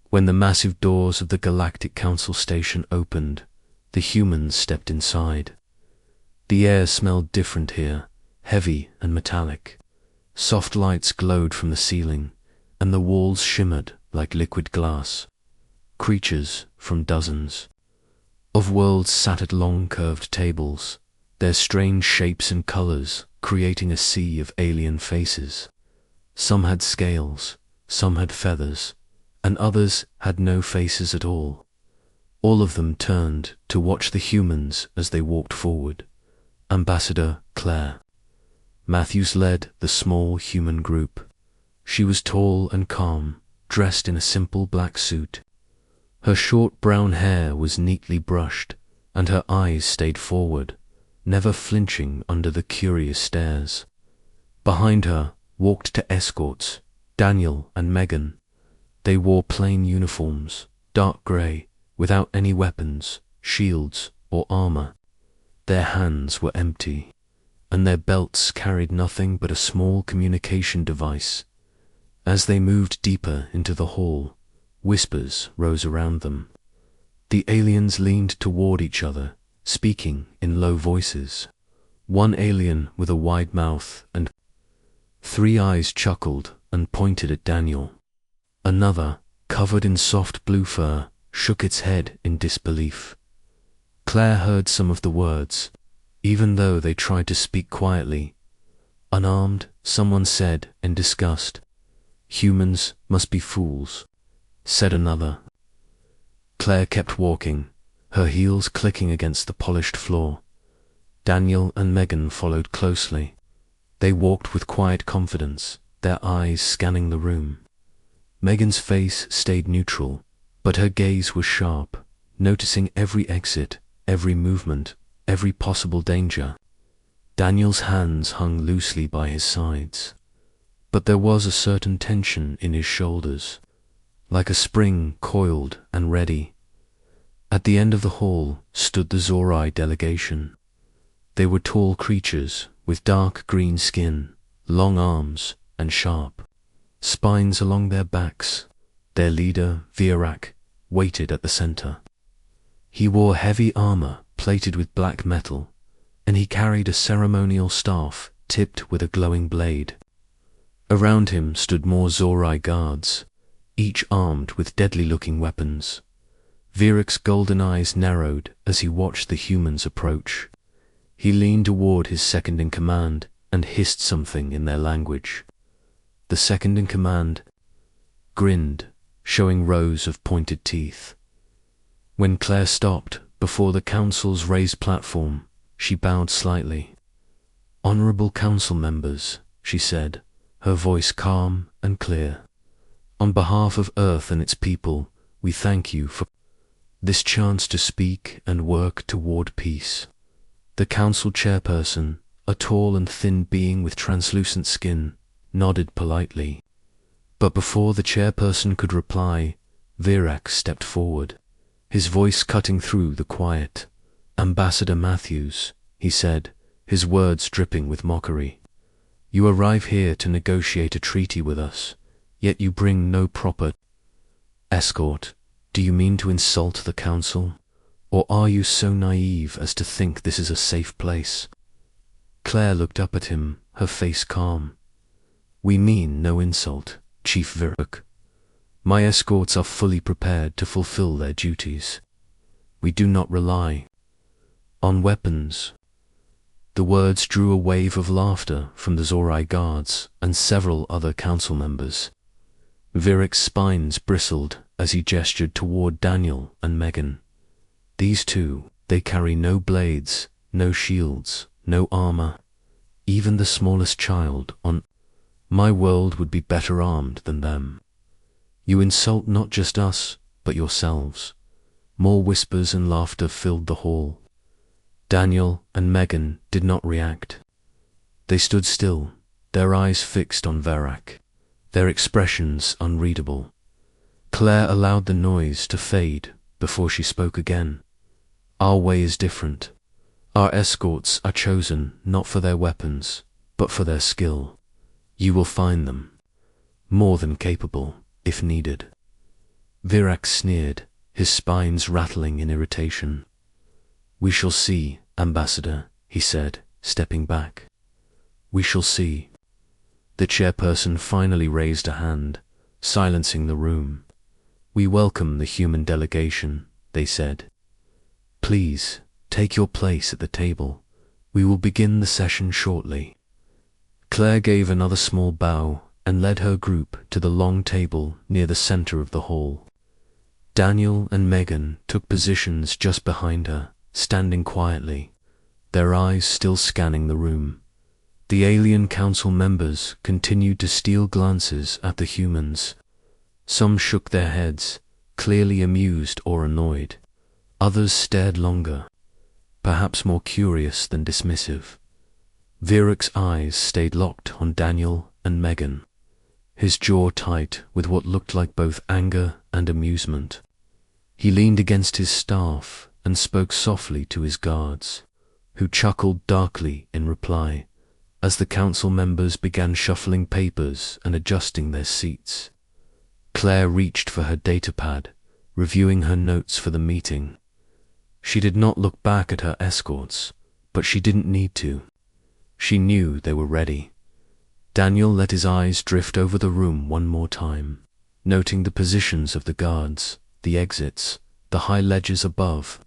When the massive doors of the Galactic Council station opened, the humans stepped inside. The air smelled different here, heavy and metallic. Soft lights glowed from the ceiling, and the walls shimmered like liquid glass. Creatures from dozens of worlds sat at long curved tables, their strange shapes and colors creating a sea of alien faces. Some had scales, some had feathers, and others had no faces at all. All of them turned to watch the humans as they walked forward. Ambassador Claire Matthews led the small human group. She was tall and calm, dressed in a simple black suit. Her short brown hair was neatly brushed, and her eyes stayed forward, never flinching under the curious stares. Behind her walked two escorts, Daniel and Megan. They wore plain uniforms, dark grey, without any weapons, shields, or armor. Their hands were empty, and their belts carried nothing but a small communication device. As they moved deeper into the hall, whispers rose around them. The aliens leaned toward each other, speaking in low voices. One alien with a wide mouth and 3 eyes chuckled and pointed at Daniel. Another, covered in soft blue fur, shook its head in disbelief. Claire heard some of the words, even though they tried to speak quietly. Unarmed, someone said in disgust. "Humans must be fools," said another. Claire kept walking, her heels clicking against the polished floor. Daniel and Megan followed closely. They walked with quiet confidence, their eyes scanning the room. Megan's face stayed neutral, but her gaze was sharp, noticing every exit, every movement, every possible danger. Daniel's hands hung loosely by his sides, but there was a certain tension in his shoulders, like a spring coiled and ready. At the end of the hall stood the Zorai delegation. They were tall creatures with dark green skin, long arms, and sharp spines along their backs. Their leader, Virak, waited at the center. He wore heavy armor plated with black metal, and he carried a ceremonial staff tipped with a glowing blade. Around him stood more Zorai guards, each armed with deadly-looking weapons. Virak's golden eyes narrowed as he watched the humans approach. He leaned toward his second-in-command and hissed something in their language. The second-in-command grinned, showing rows of pointed teeth. When Claire stopped before the council's raised platform, she bowed slightly. "Honorable council members," she said, her voice calm and clear. "On behalf of Earth and its people, we thank you for this chance to speak and work toward peace." The council chairperson, a tall and thin being with translucent skin, nodded politely. But before the chairperson could reply, Virak stepped forward, his voice cutting through the quiet. "Ambassador Matthews," he said, his words dripping with mockery. "You arrive here to negotiate a treaty with us, yet you bring no proper escort. Do you mean to insult the council? Or are you so naive as to think this is a safe place?" Claire looked up at him, her face calm. "We mean no insult, Chief Virak. My escorts are fully prepared to fulfill their duties. We do not rely on weapons." The words drew a wave of laughter from the Zorai guards and several other council members. Virak's spines bristled as he gestured toward Daniel and Megan. "These two, they carry no blades, no shields, no armor. Even the smallest child on my world would be better armed than them. You insult not just us, but yourselves." More whispers and laughter filled the hall. Daniel and Megan did not react. They stood still, their eyes fixed on Virak, their expressions unreadable. Claire allowed the noise to fade before she spoke again. "Our way is different. Our escorts are chosen not for their weapons, but for their skill. You will find them more than capable, if needed." Virak sneered, his spines rattling in irritation. "We shall see, Ambassador," he said, stepping back. "We shall see." The chairperson finally raised a hand, silencing the room. "We welcome the human delegation," they said. "Please, take your place at the table. We will begin the session shortly." Claire gave another small bow and led her group to the long table near the center of the hall. Daniel and Megan took positions just behind her, standing quietly, their eyes still scanning the room. The alien council members continued to steal glances at the humans. Some shook their heads, clearly amused or annoyed. Others stared longer, perhaps more curious than dismissive. Virak's eyes stayed locked on Daniel and Megan, his jaw tight with what looked like both anger and amusement. He leaned against his staff and spoke softly to his guards, who chuckled darkly in reply as the council members began shuffling papers and adjusting their seats. Claire reached for her datapad, reviewing her notes for the meeting. She did not look back at her escorts, but she didn't need to. She knew they were ready. Daniel let his eyes drift over the room one more time, noting the positions of the guards, the exits, the high ledges above.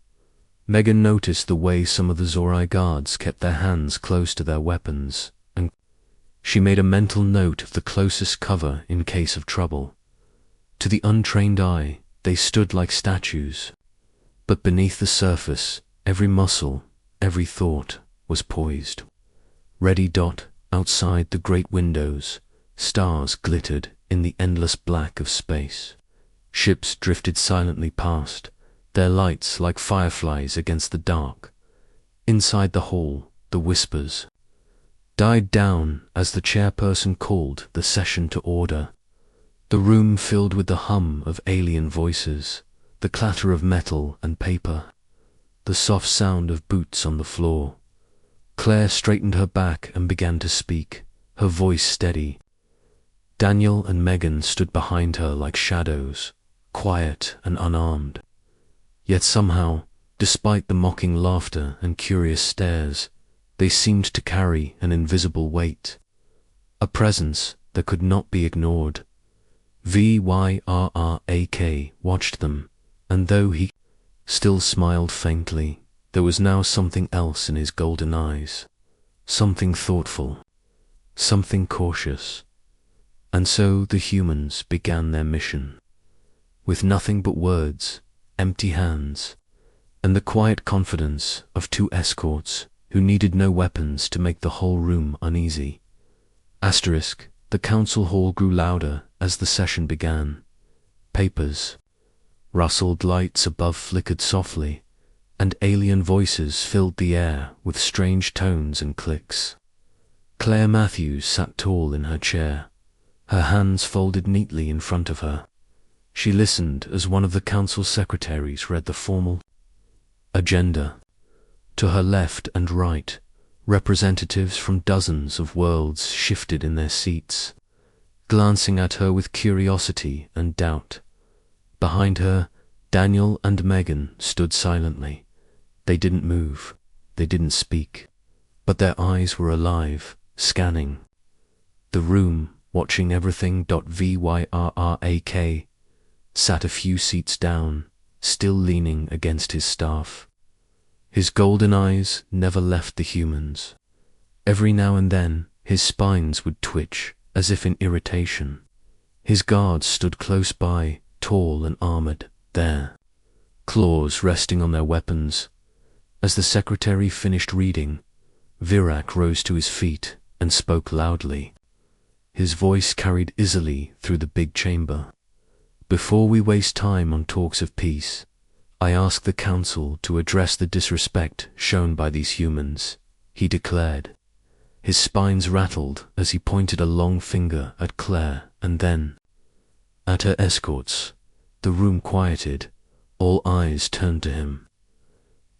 Megan noticed the way some of the Zorai guards kept their hands close to their weapons, and she made a mental note of the closest cover in case of trouble. To the untrained eye, they stood like statues, but beneath the surface, every muscle, every thought was poised. Ready. Outside the great windows, stars glittered in the endless black of space. Ships drifted silently past, their lights like fireflies against the dark. Inside the hall, the whispers died down as the chairperson called the session to order. The room filled with the hum of alien voices, the clatter of metal and paper, the soft sound of boots on the floor. Claire straightened her back and began to speak, her voice steady. Daniel and Megan stood behind her like shadows, quiet and unarmed. Yet somehow, despite the mocking laughter and curious stares, they seemed to carry an invisible weight, a presence that could not be ignored. Vyrak watched them, and though he still smiled faintly, there was now something else in his golden eyes, something thoughtful, something cautious. And so the humans began their mission, with nothing but words, empty hands, and the quiet confidence of two escorts who needed no weapons to make the whole room uneasy. The council hall grew louder as the session began. Papers rustled, lights above flickered softly, and alien voices filled the air with strange tones and clicks. Claire Matthews sat tall in her chair, her hands folded neatly in front of her. She listened as one of the council secretaries read the formal agenda. To her left and right, representatives from dozens of worlds shifted in their seats, glancing at her with curiosity and doubt. Behind her, Daniel and Megan stood silently. They didn't move, they didn't speak, but their eyes were alive, scanning the room, watching everything. Vyrak sat a few seats down, still leaning against his staff. His golden eyes never left the humans. Every now and then, his spines would twitch, as if in irritation. His guards stood close by, tall and armored, there, claws resting on their weapons. As the secretary finished reading, Virak rose to his feet and spoke loudly. His voice carried easily through the big chamber. "Before we waste time on talks of peace, I ask the council to address the disrespect shown by these humans," he declared. His spines rattled as he pointed a long finger at Claire and then at her escorts. The room quieted, all eyes turned to him.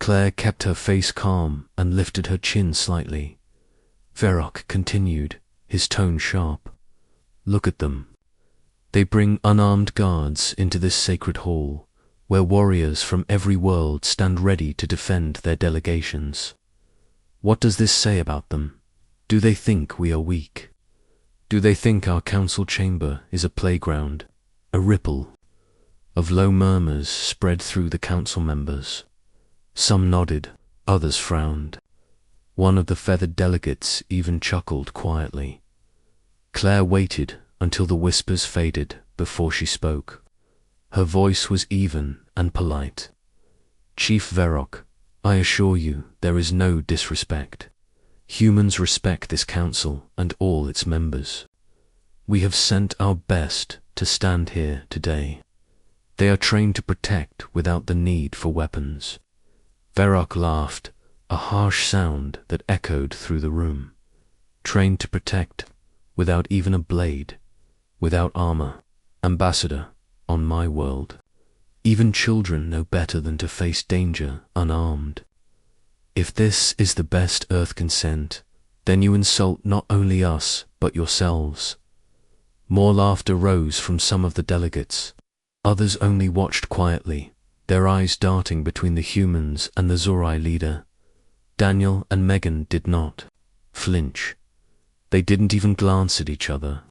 Claire kept her face calm and lifted her chin slightly. Virak continued, his tone sharp. "Look at them. They bring unarmed guards into this sacred hall, where warriors from every world stand ready to defend their delegations. What does this say about them? Do they think we are weak? Do they think our council chamber is a playground? A ripple of low murmurs spread through the council members. Some nodded, others frowned. One of the feathered delegates even chuckled quietly. Claire waited until the whispers faded before she spoke. Her voice was even and polite. Chief Verrock, I assure you there is no disrespect. Humans respect this council and all its members. We have sent our best to stand here today. They are trained to protect without the need for weapons. Verrock laughed, a harsh sound that echoed through the room. Trained to protect, without even a blade, without armor. Ambassador, on my world, even children know better than to face danger unarmed. If this is the best Earth can send, then you insult not only us, but yourselves. More laughter rose from some of the delegates. Others only watched quietly, their eyes darting between the humans and the Zorai leader. Daniel and Megan did not flinch. They didn't even glance at each other.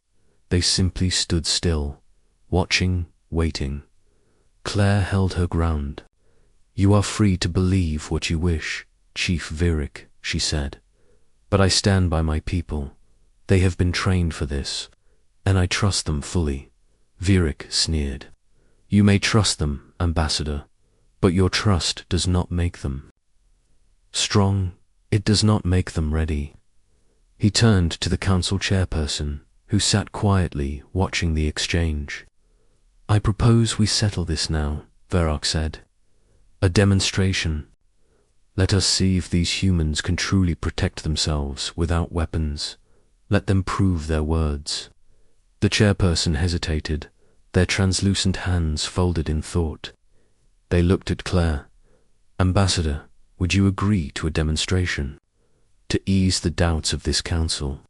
They simply stood still, watching, waiting. Claire held her ground. You are free to believe what you wish, Chief Virik, she said. But I stand by my people. They have been trained for this, and I trust them fully. Virik sneered. You may trust them, Ambassador, but your trust does not make them strong. It does not make them ready. He turned to the council chairperson, who sat quietly watching the exchange. I propose we settle this now, Verrock said. A demonstration. Let us see if these humans can truly protect themselves without weapons. Let them prove their words. The chairperson hesitated, their translucent hands folded in thought. They looked at Claire. Ambassador, would you agree to a demonstration? To ease the doubts of this council.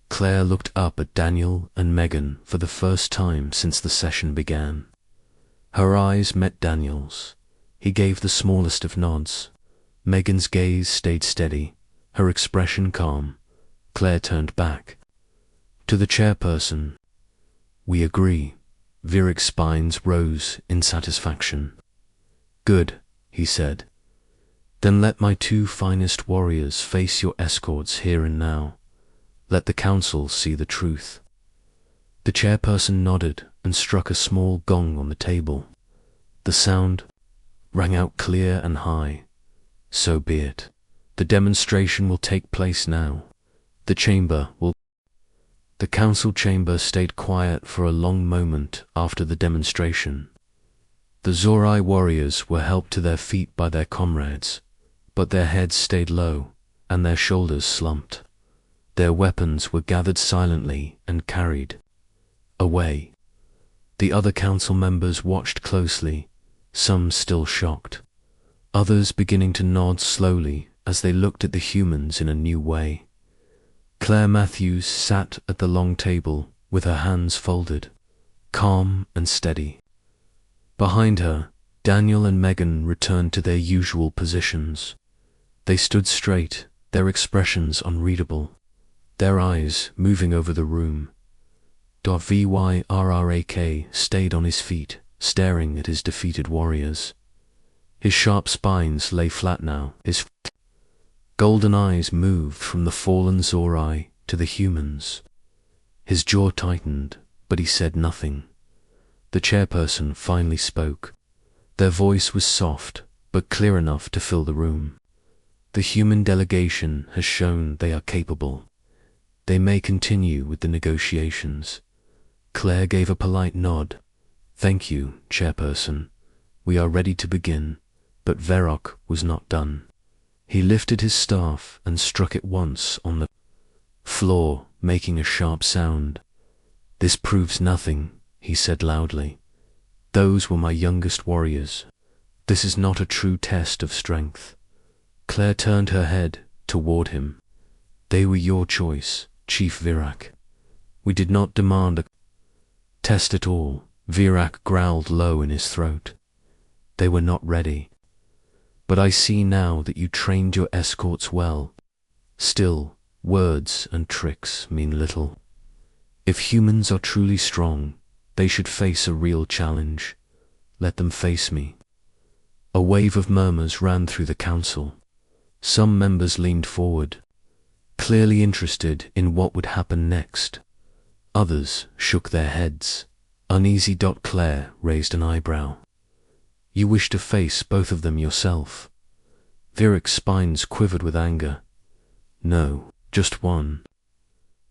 Claire looked up at Daniel and Megan for the first time since the session began. Her eyes met Daniel's. He gave the smallest of nods. Megan's gaze stayed steady, her expression calm. Claire turned back. To the chairperson. We agree. Virik's spines rose in satisfaction. Good, he said. Then let my two finest warriors face your escorts here and now. Let the council see the truth. The chairperson nodded and struck a small gong on the table. The sound rang out clear and high. So be it. The demonstration will take place now. The council chamber stayed quiet for a long moment after the demonstration. The Zorai warriors were helped to their feet by their comrades, but their heads stayed low and their shoulders slumped. Their weapons were gathered silently and carried away. The other council members watched closely, some still shocked, others beginning to nod slowly as they looked at the humans in a new way. Claire Matthews sat at the long table with her hands folded, calm and steady. Behind her, Daniel and Megan returned to their usual positions. They stood straight, their expressions unreadable, their eyes moving over the room. Vyrrak stayed on his feet, staring at his defeated warriors. His sharp spines lay flat now, his golden eyes moved from the fallen Zorai to the humans. His jaw tightened, but he said nothing. The chairperson finally spoke. Their voice was soft, but clear enough to fill the room. The human delegation has shown they are capable. They may continue with the negotiations. Claire gave a polite nod. Thank you, chairperson. We are ready to begin. But Verrock was not done. He lifted his staff and struck it once on the floor, making a sharp sound. This proves nothing, he said loudly. Those were my youngest warriors. This is not a true test of strength. Claire turned her head toward him. They were your choice, Chief Virak. We did not demand a Test it all, Virak growled low in his throat. They were not ready. But I see now that you trained your escorts well. Still, words and tricks mean little. If humans are truly strong, they should face a real challenge. Let them face me. A wave of murmurs ran through the council. Some members leaned forward, clearly interested in what would happen next. Others shook their heads. Uneasy. Claire raised an eyebrow. You wish to face both of them yourself? Virak's spines quivered with anger. No, just one.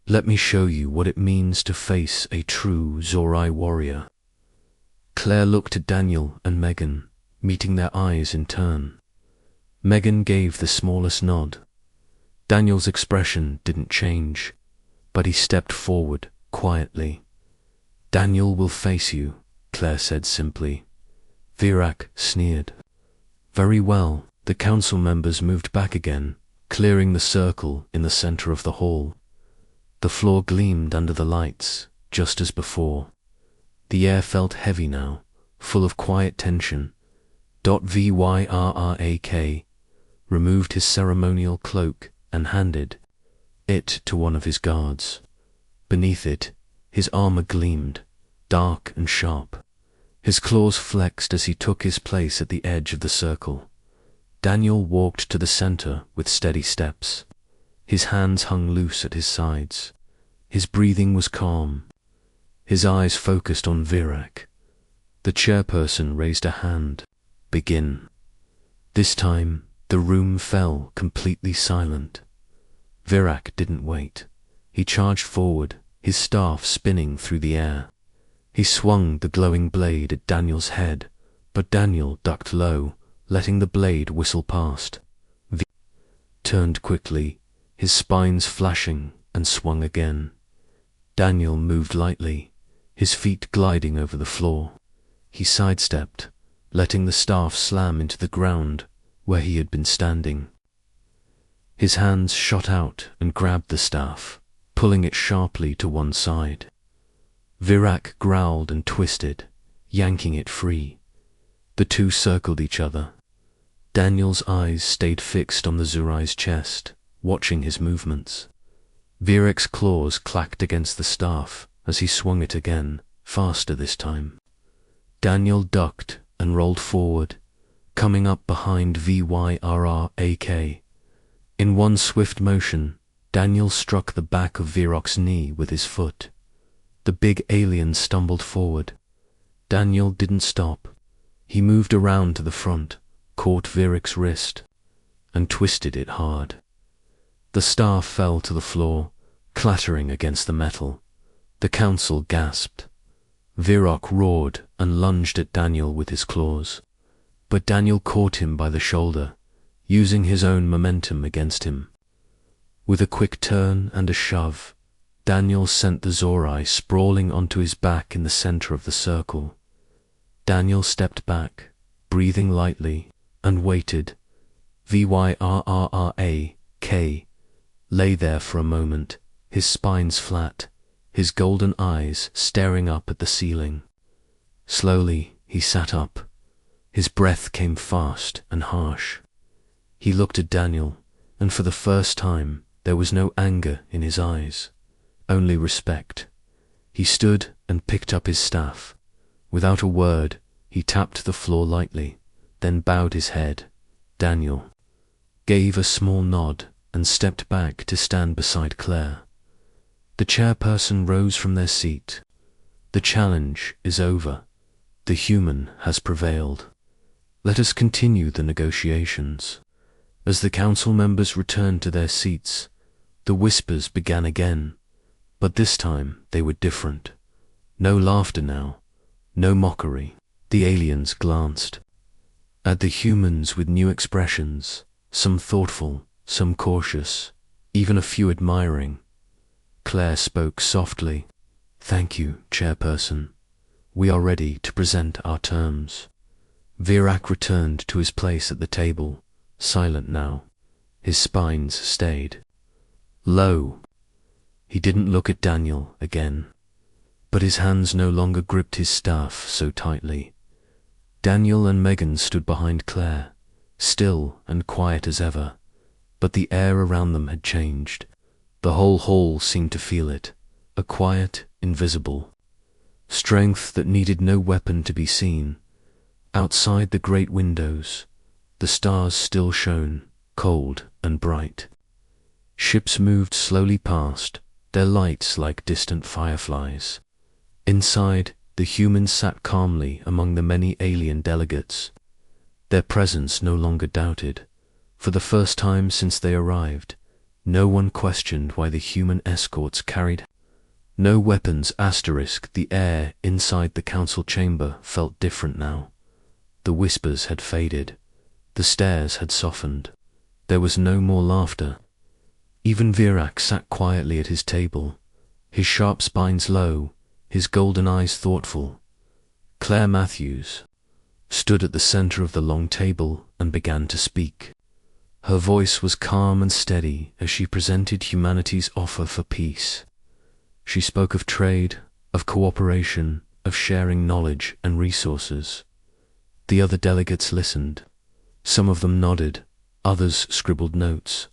Let me show you what it means to face a true Zorai warrior. Claire looked at Daniel and Megan, meeting their eyes in turn. Megan gave the smallest nod. Daniel's expression didn't change, but he stepped forward quietly. Daniel will face you, Claire said simply. Virak sneered. Very well. The council members moved back again, clearing the circle in the center of the hall. The floor gleamed under the lights, just as before. The air felt heavy now, full of quiet tension. Vyrak removed his ceremonial cloak and handed it to one of his guards. Beneath it, his armor gleamed, dark and sharp. His claws flexed as he took his place at the edge of the circle. Daniel walked to the center with steady steps. His hands hung loose at his sides. His breathing was calm. His eyes focused on Virak. The chairperson raised a hand. Begin. This time, the room fell completely silent. Virak didn't wait. He charged forward, his staff spinning through the air. He swung the glowing blade at Daniel's head, but Daniel ducked low, letting the blade whistle past. Virak turned quickly, his spines flashing, and swung again. Daniel moved lightly, his feet gliding over the floor. He sidestepped, letting the staff slam into the ground where he had been standing. His hands shot out and grabbed the staff, pulling it sharply to one side. Virak growled and twisted, yanking it free. The two circled each other. Daniel's eyes stayed fixed on the Zurai's chest, watching his movements. Virak's claws clacked against the staff as he swung it again, faster this time. Daniel ducked and rolled forward, coming up behind Vyrak. In one swift motion, Daniel struck the back of Virak's knee with his foot. The big alien stumbled forward. Daniel didn't stop. He moved around to the front, caught Virak's wrist, and twisted it hard. The staff fell to the floor, clattering against the metal. The council gasped. Virak roared and lunged at Daniel with his claws. But Daniel caught him by the shoulder, using his own momentum against him. With a quick turn and a shove, Daniel sent the Zorai sprawling onto his back in the center of the circle. Daniel stepped back, breathing lightly, and waited. Vyrak lay there for a moment, his spines flat, his golden eyes staring up at the ceiling. Slowly, he sat up. His breath came fast and harsh. He looked at Daniel, and for the first time, there was no anger in his eyes, only respect. He stood and picked up his staff. Without a word, he tapped the floor lightly, then bowed his head. Daniel gave a small nod and stepped back to stand beside Claire. The chairperson rose from their seat. The challenge is over. The human has prevailed. Let us continue the negotiations. As the council members returned to their seats, the whispers began again, but this time they were different. No laughter now, no mockery. The aliens glanced at the humans with new expressions, some thoughtful, some cautious, even a few admiring. Claire spoke softly. Thank you, Chairperson. We are ready to present our terms. Virak returned to his place at the table, silent now. His spines stayed low. He didn't look at Daniel again. but his hands no longer gripped his staff so tightly. Daniel and Megan stood behind Claire, still and quiet as ever, but the air around them had changed. The whole hall seemed to feel it, a quiet, invisible strength that needed no weapon to be seen. Outside the great windows, the stars still shone, cold and bright. Ships moved slowly past, their lights like distant fireflies. Inside, the humans sat calmly among the many alien delegates. Their presence no longer doubted. For the first time since they arrived, no one questioned why the human escorts carried no weapons. The air inside the council chamber felt different now. The whispers had faded. The stares had softened. There was no more laughter. Even Virak sat quietly at his table, his sharp spines low, his golden eyes thoughtful. Claire Matthews stood at the center of the long table and began to speak. Her voice was calm and steady as she presented humanity's offer for peace. She spoke of trade, of cooperation, of sharing knowledge and resources. The other delegates listened. Some of them nodded, others scribbled notes,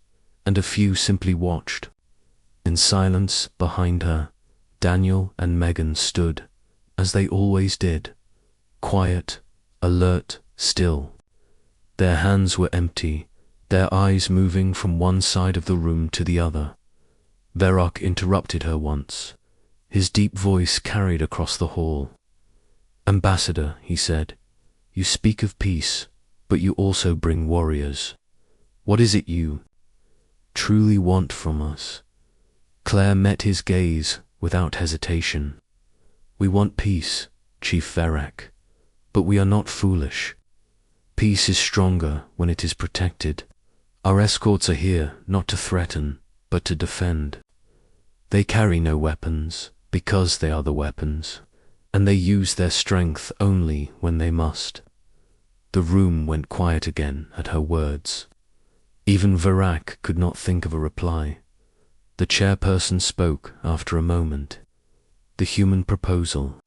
and a few simply watched. In silence behind her, Daniel and Megan stood, as they always did, quiet, alert, still. Their hands were empty, their eyes moving from one side of the room to the other. Virak interrupted her once. His deep voice carried across the hall. "Ambassador," he said, "you speak of peace, but you also bring warriors. What is it you truly want from us?" Claire met his gaze without hesitation. "We want peace, Chief Virak, but we are not foolish. Peace is stronger when it is protected. Our escorts are here not to threaten, but to defend. They carry no weapons because they are the weapons, and they use their strength only when they must." The room went quiet again at her words. Even Virak could not think of a reply. The chairperson spoke after a moment. "The human proposal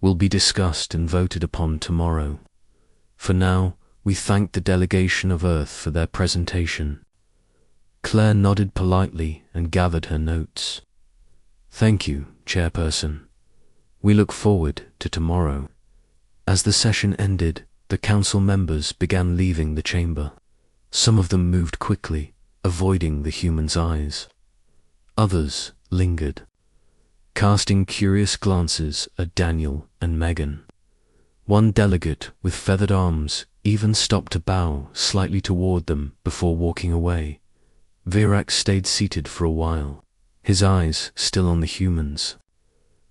will be discussed and voted upon tomorrow. For now, we thank the delegation of Earth for their presentation." Claire nodded politely and gathered her notes. "Thank you, Chairperson. We look forward to tomorrow." As the session ended, the council members began leaving the chamber. Some of them moved quickly, avoiding the humans' eyes. Others lingered, casting curious glances at Daniel and Megan. One delegate with feathered arms even stopped to bow slightly toward them before walking away. Virak stayed seated for a while, his eyes still on the humans.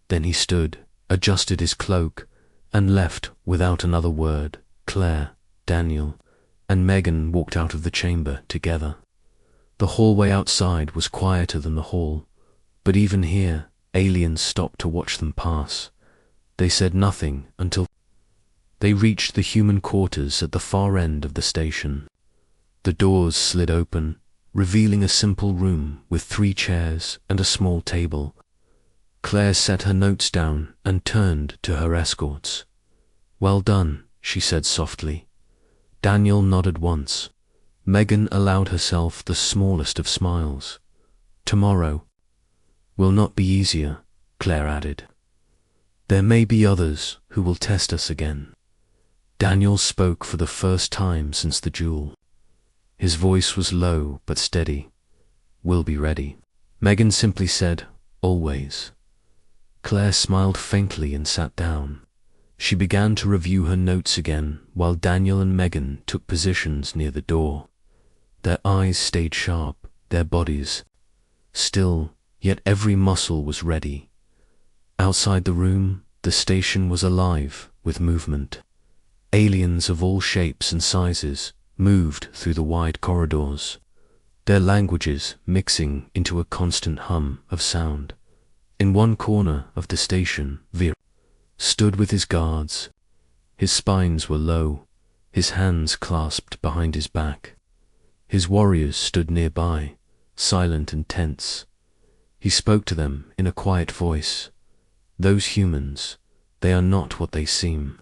Then he stood, adjusted his cloak, and left without another word. Claire, Daniel, and Megan walked out of the chamber together. The hallway outside was quieter than the hall, but even here, aliens stopped to watch them pass. They said nothing until they reached the human quarters at the far end of the station. The doors slid open, revealing a simple room with 3 chairs and a small table. Claire set her notes down and turned to her escorts. "Well done," she said softly. Daniel nodded once. Megan allowed herself the smallest of smiles. "Tomorrow will not be easier," Claire added. "There may be others who will test us again." Daniel spoke for the first time since the duel. His voice was low but steady. "We'll be ready." Megan simply said, "Always." Claire smiled faintly and sat down. She began to review her notes again while Daniel and Megan took positions near the door. Their eyes stayed sharp, their bodies still, yet every muscle was ready. Outside the room, the station was alive with movement. Aliens of all shapes and sizes moved through the wide corridors, their languages mixing into a constant hum of sound. In one corner of the station, Vir stood with his guards. His spines were low, his hands clasped behind his back. His warriors stood nearby, silent and tense. He spoke to them in a quiet voice. Those humans, they are not what they seem.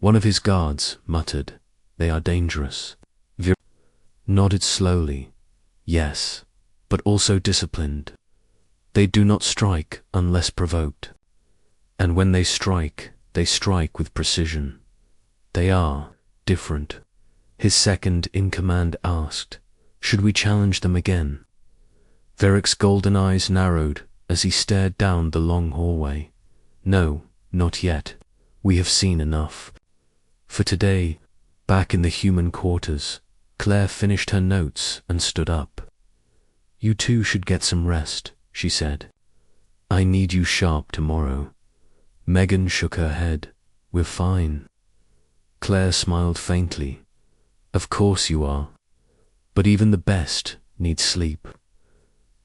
One of his guards muttered, "They are dangerous." Vir nodded slowly. "Yes, but also disciplined. They do not strike unless provoked. And when they strike with precision. They are different." His second in command asked, "Should we challenge them again?" Varric's golden eyes narrowed as he stared down the long hallway. "No, not yet. We have seen enough." For today, back in the human quarters, Claire finished her notes and stood up. "You two should get some rest," she said. "I need you sharp tomorrow." Megan shook her head. "We're fine." Claire smiled faintly. "Of course you are. But even the best need sleep."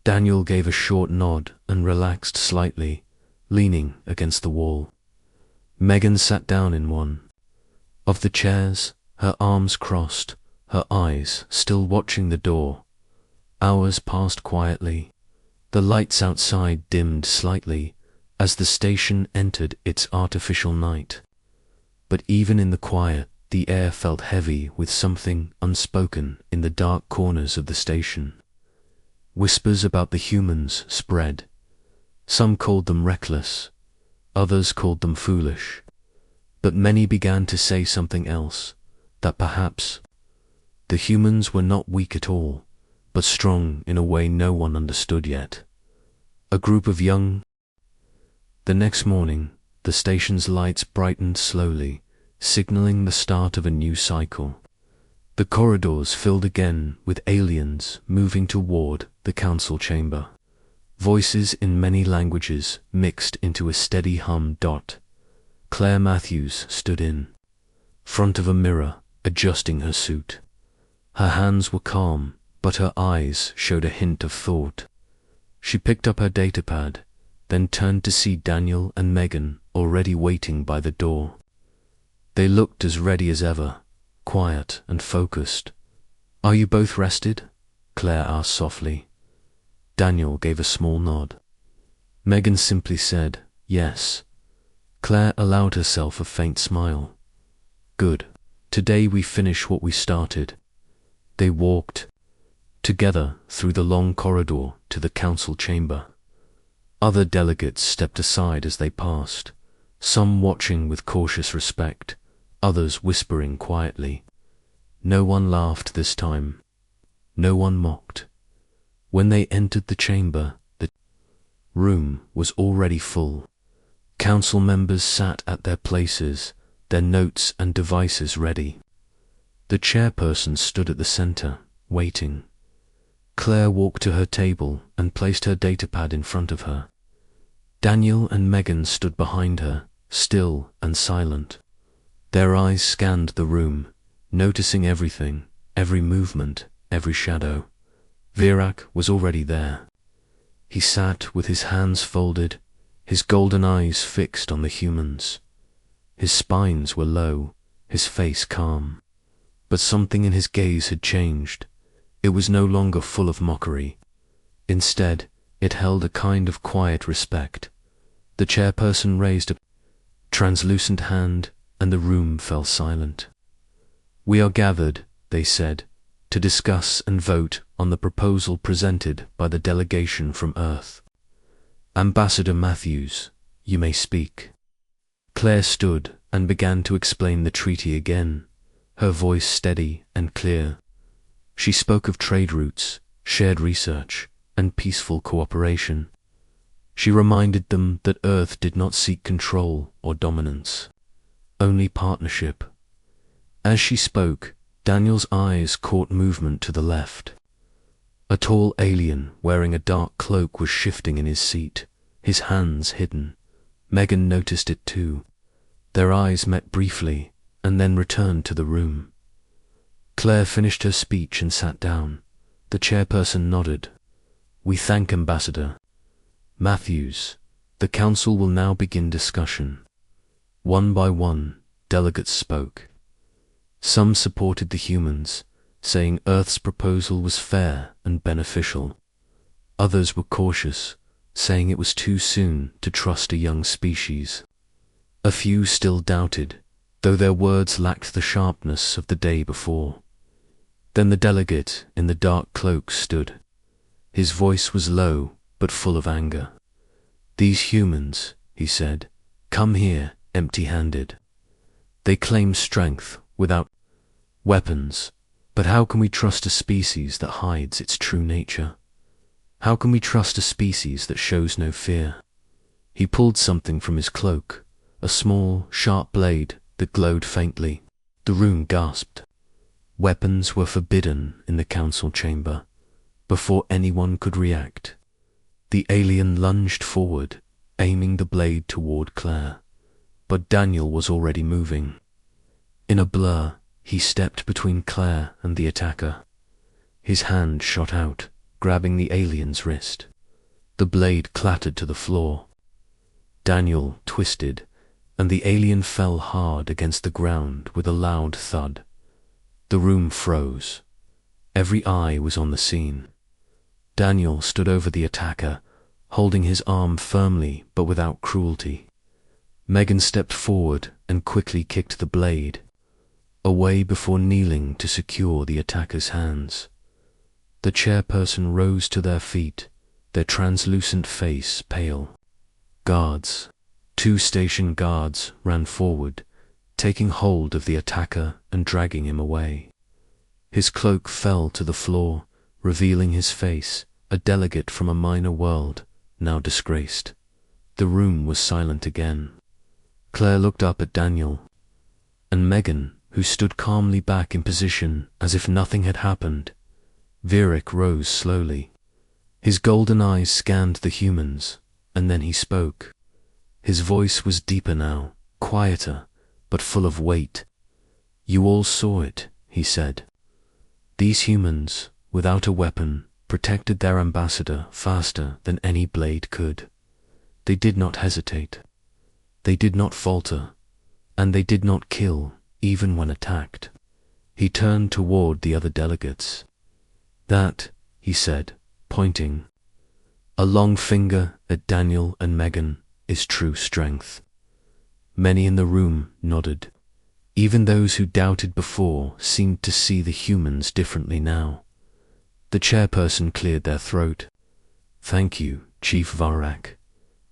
Daniel gave a short nod and relaxed slightly, leaning against the wall. Megan sat down in one of the chairs, her arms crossed, her eyes still watching the door. Hours passed quietly. The lights outside dimmed slightly as the station entered its artificial night. But even in the quiet, the air felt heavy with something unspoken in the dark corners of the station. Whispers about the humans spread. Some called them reckless, others called them foolish. But many began to say something else, that perhaps the humans were not weak at all, but strong in a way no one understood yet. A group of young. The next morning, the station's lights brightened slowly, signaling the start of a new cycle. The corridors filled again with aliens moving toward the council chamber. Voices in many languages mixed into a steady hum. Claire Matthews stood in front of a mirror, adjusting her suit. Her hands were calm, but her eyes showed a hint of thought. She picked up her datapad, then turned to see Daniel and Megan already waiting by the door. They looked as ready as ever, quiet and focused. "Are you both rested?" Claire asked softly. Daniel gave a small nod. Megan simply said, "Yes." Claire allowed herself a faint smile. "Good. Today we finish what we started." They walked together through the long corridor to the council chamber. Other delegates stepped aside as they passed, some watching with cautious respect, others whispering quietly. No one laughed this time. No one mocked. When they entered the chamber, the room was already full. Council members sat at their places, their notes and devices ready. The chairperson stood at the center, waiting. Claire walked to her table and placed her datapad in front of her. Daniel and Megan stood behind her, still and silent. Their eyes scanned the room, noticing everything, every movement, every shadow. Virak was already there. He sat with his hands folded, his golden eyes fixed on the humans. His spines were low, his face calm. But something in his gaze had changed. It was no longer full of mockery. Instead, it held a kind of quiet respect. The chairperson raised a translucent hand, and the room fell silent. "We are gathered," they said, "to discuss and vote on the proposal presented by the delegation from Earth. Ambassador Matthews, you may speak." Claire stood and began to explain the treaty again, her voice steady and clear. She spoke of trade routes, shared research, and peaceful cooperation. She reminded them that Earth did not seek control or dominance, only partnership. As she spoke, Daniel's eyes caught movement to the left. A tall alien wearing a dark cloak was shifting in his seat, his hands hidden. Megan noticed it too. Their eyes met briefly, and then returned to the room. Claire finished her speech and sat down. The chairperson nodded. "We thank Ambassador Matthews. The council will now begin discussion." One by one, delegates spoke. Some supported the humans, saying Earth's proposal was fair and beneficial. Others were cautious, saying it was too soon to trust a young species. A few still doubted, though their words lacked the sharpness of the day before. Then the delegate in the dark cloak stood. His voice was low, but full of anger. "These humans," he said, "come here empty-handed. They claim strength without weapons, but how can we trust a species that hides its true nature? How can we trust a species that shows no fear?" He pulled something from his cloak, a small, sharp blade that glowed faintly. The room gasped. Weapons were forbidden in the council chamber. Before anyone could react, the alien lunged forward, aiming the blade toward Claire. But Daniel was already moving. In a blur, he stepped between Claire and the attacker. His hand shot out, grabbing the alien's wrist. The blade clattered to the floor. Daniel twisted, and the alien fell hard against the ground with a loud thud. The room froze. Every eye was on the scene. Daniel stood over the attacker, holding his arm firmly but without cruelty. Megan stepped forward and quickly kicked the blade away before kneeling to secure the attacker's hands. The chairperson rose to their feet, their translucent face pale. Guards, 2 station guards, ran forward, taking hold of the attacker and dragging him away. His cloak fell to the floor, revealing his face, a delegate from a minor world, now disgraced. The room was silent again. Claire looked up at Daniel, and Megan, who stood calmly back in position as if nothing had happened. Virak rose slowly. His golden eyes scanned the humans, and then he spoke. His voice was deeper now, quieter, but full of weight. "You all saw it," he said. "These humans, without a weapon, protected their ambassador faster than any blade could. They did not hesitate. They did not falter, and they did not kill, even when attacked." He turned toward the other delegates. "That," he said, pointing, a long finger at Daniel and Megan, "is true strength." Many in the room nodded. Even those who doubted before seemed to see the humans differently now. The chairperson cleared their throat. "Thank you, Chief Virak.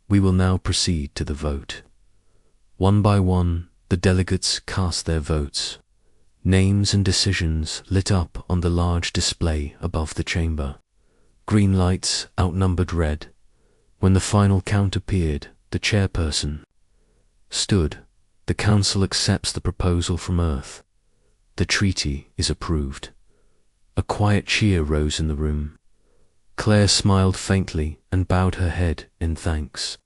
We will now proceed to the vote." One by one, the delegates cast their votes. Names and decisions lit up on the large display above the chamber. Green lights outnumbered red. When the final count appeared, the chairperson stood. "The council accepts the proposal from Earth. The treaty is approved." A quiet cheer rose in the room. Claire smiled faintly and bowed her head in thanks.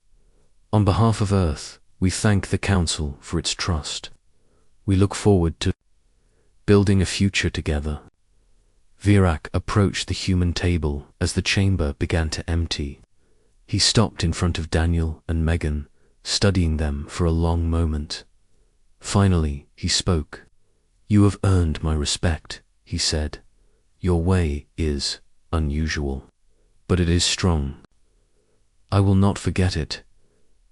"On behalf of Earth, we thank the council for its trust. We look forward to building a future together." Virak approached the human table as the chamber began to empty. He stopped in front of Daniel and Megan, studying them for a long moment. Finally, he spoke. "You have earned my respect," he said. "Your way is unusual, but it is strong. I will not forget it."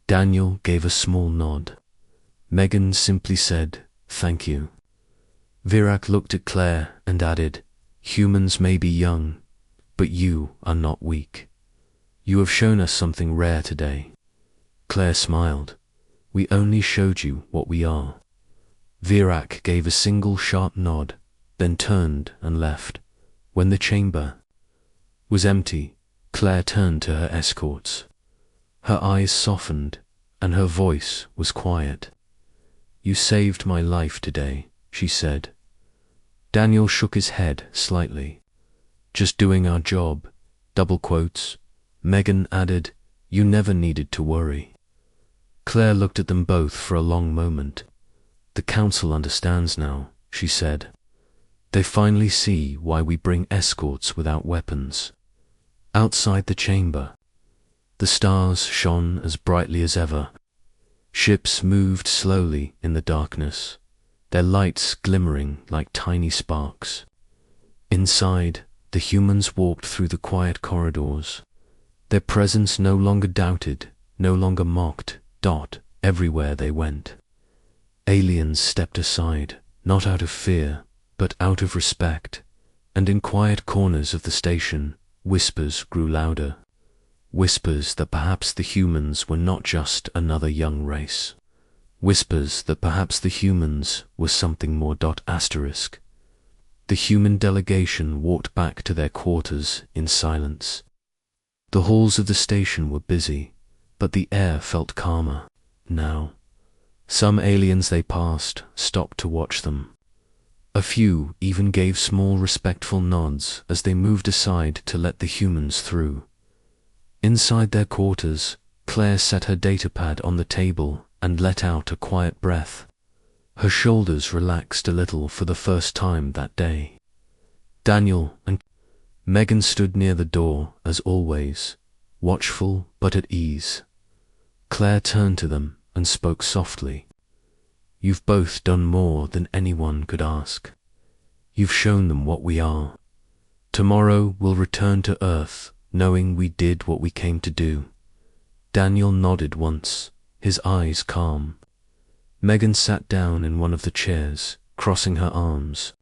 Daniel gave a small nod. Megan simply said, "Thank you." Virak looked at Claire and added, "Humans may be young, but you are not weak. You have shown us something rare today." Claire smiled. "We only showed you what we are." Virak gave a single sharp nod, then turned and left. When the chamber was empty, Claire turned to her escorts. Her eyes softened, and her voice was quiet. "You saved my life today," she said. Daniel shook his head slightly. "Just doing our job," double quotes. Megan added, "You never needed to worry." Claire looked at them both for a long moment. "The council understands now," she said. "They finally see why we bring escorts without weapons." Outside the chamber, the stars shone as brightly as ever. Ships moved slowly in the darkness, their lights glimmering like tiny sparks. Inside, the humans walked through the quiet corridors. Their presence no longer doubted, no longer mocked. Everywhere they went. Aliens stepped aside, not out of fear, but out of respect, and in quiet corners of the station, whispers grew louder. Whispers that perhaps the humans were not just another young race. Whispers that perhaps the humans were something more. The human delegation walked back to their quarters in silence. The halls of the station were busy, but the air felt calmer now. Some aliens they passed stopped to watch them. A few even gave small respectful nods as they moved aside to let the humans through. Inside their quarters, Claire set her datapad on the table and let out a quiet breath. Her shoulders relaxed a little for the first time that day. Daniel and Megan stood near the door, as always, watchful but at ease. Claire turned to them and spoke softly. "You've both done more than anyone could ask. You've shown them what we are. Tomorrow we'll return to Earth, knowing we did what we came to do." Daniel nodded once, his eyes calm. Megan sat down in one of the chairs, crossing her arms.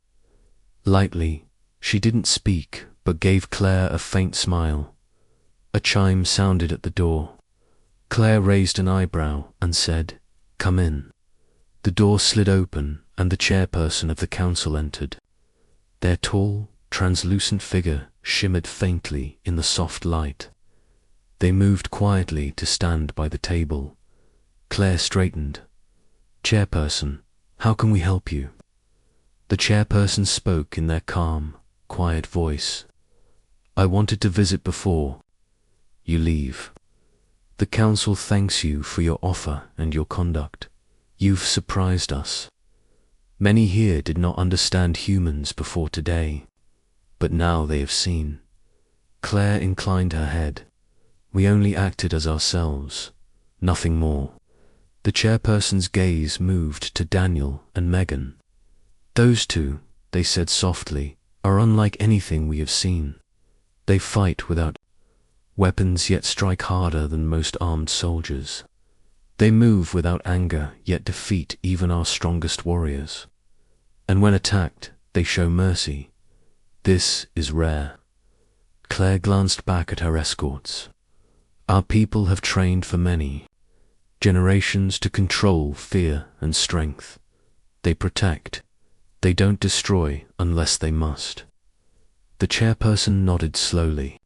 Lightly, she didn't speak, but gave Claire a faint smile. A chime sounded at the door. Claire raised an eyebrow and said, "Come in." The door slid open and the chairperson of the council entered. Their tall, translucent figure shimmered faintly in the soft light. They moved quietly to stand by the table. Claire straightened. "Chairperson, how can we help you?" The chairperson spoke in their calm, quiet voice. "I wanted to visit before you leave. The council thanks you for your offer and your conduct. You've surprised us. Many here did not understand humans before today, but now they have seen." Claire inclined her head. "We only acted as ourselves, nothing more." The chairperson's gaze moved to Daniel and Megan. "Those two," they said softly, "are unlike anything we have seen. They fight without weapons yet strike harder than most armed soldiers. They move without anger yet defeat even our strongest warriors. And when attacked, they show mercy. This is rare." Claire glanced back at her escorts. "Our people have trained for many generations to control fear and strength. They protect. They don't destroy unless they must." The chairperson nodded slowly.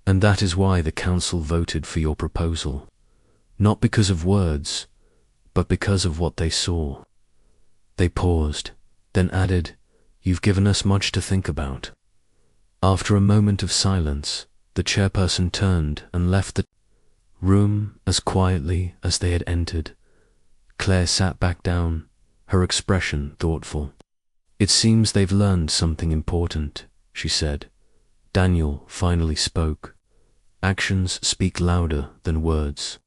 "And that is why the council voted for your proposal. Not because of words, but because of what they saw." They paused, then added, "You've given us much to think about." After a moment of silence, the chairperson turned and left the room as quietly as they had entered. Claire sat back down, her expression thoughtful. "It seems they've learned something important," she said. Daniel finally spoke. "Actions speak louder than words."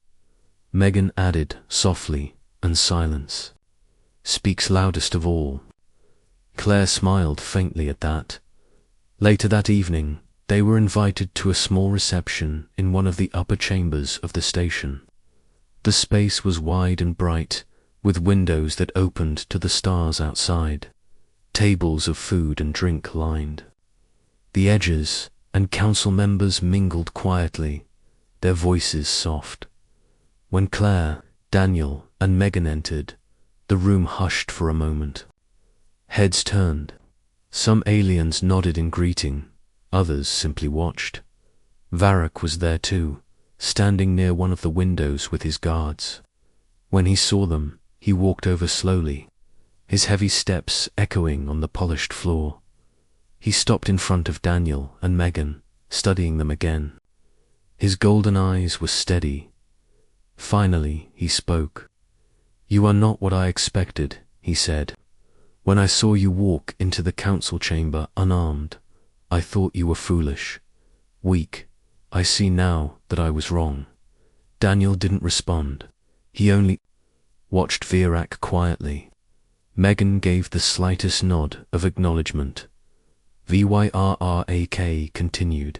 Megan added softly, "And silence speaks loudest of all." Claire smiled faintly at that. Later that evening, they were invited to a small reception in one of the upper chambers of the station. The space was wide and bright, with windows that opened to the stars outside. Tables of food and drink lined the edges, and council members mingled quietly, their voices soft. When Claire, Daniel, and Megan entered, the room hushed for a moment. Heads turned. Some aliens nodded in greeting, others simply watched. Varric was there too, standing near one of the windows with his guards. When he saw them, he walked over slowly, his heavy steps echoing on the polished floor. He stopped in front of Daniel and Megan, studying them again. His golden eyes were steady. Finally, he spoke. "You are not what I expected," he said. "When I saw you walk into the council chamber unarmed, I thought you were foolish, weak. I see now that I was wrong." Daniel didn't respond. He only watched Virac quietly. Megan gave the slightest nod of acknowledgement. Vyrrak continued.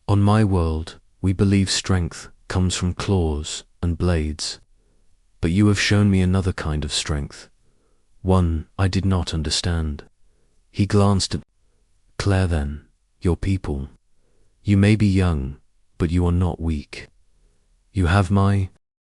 "On my world, We believe strength comes from claws and blades, but you have shown me another kind of strength, one I did not understand. He glanced at Claire. Then, your people. You may be young, but you are not weak. You have my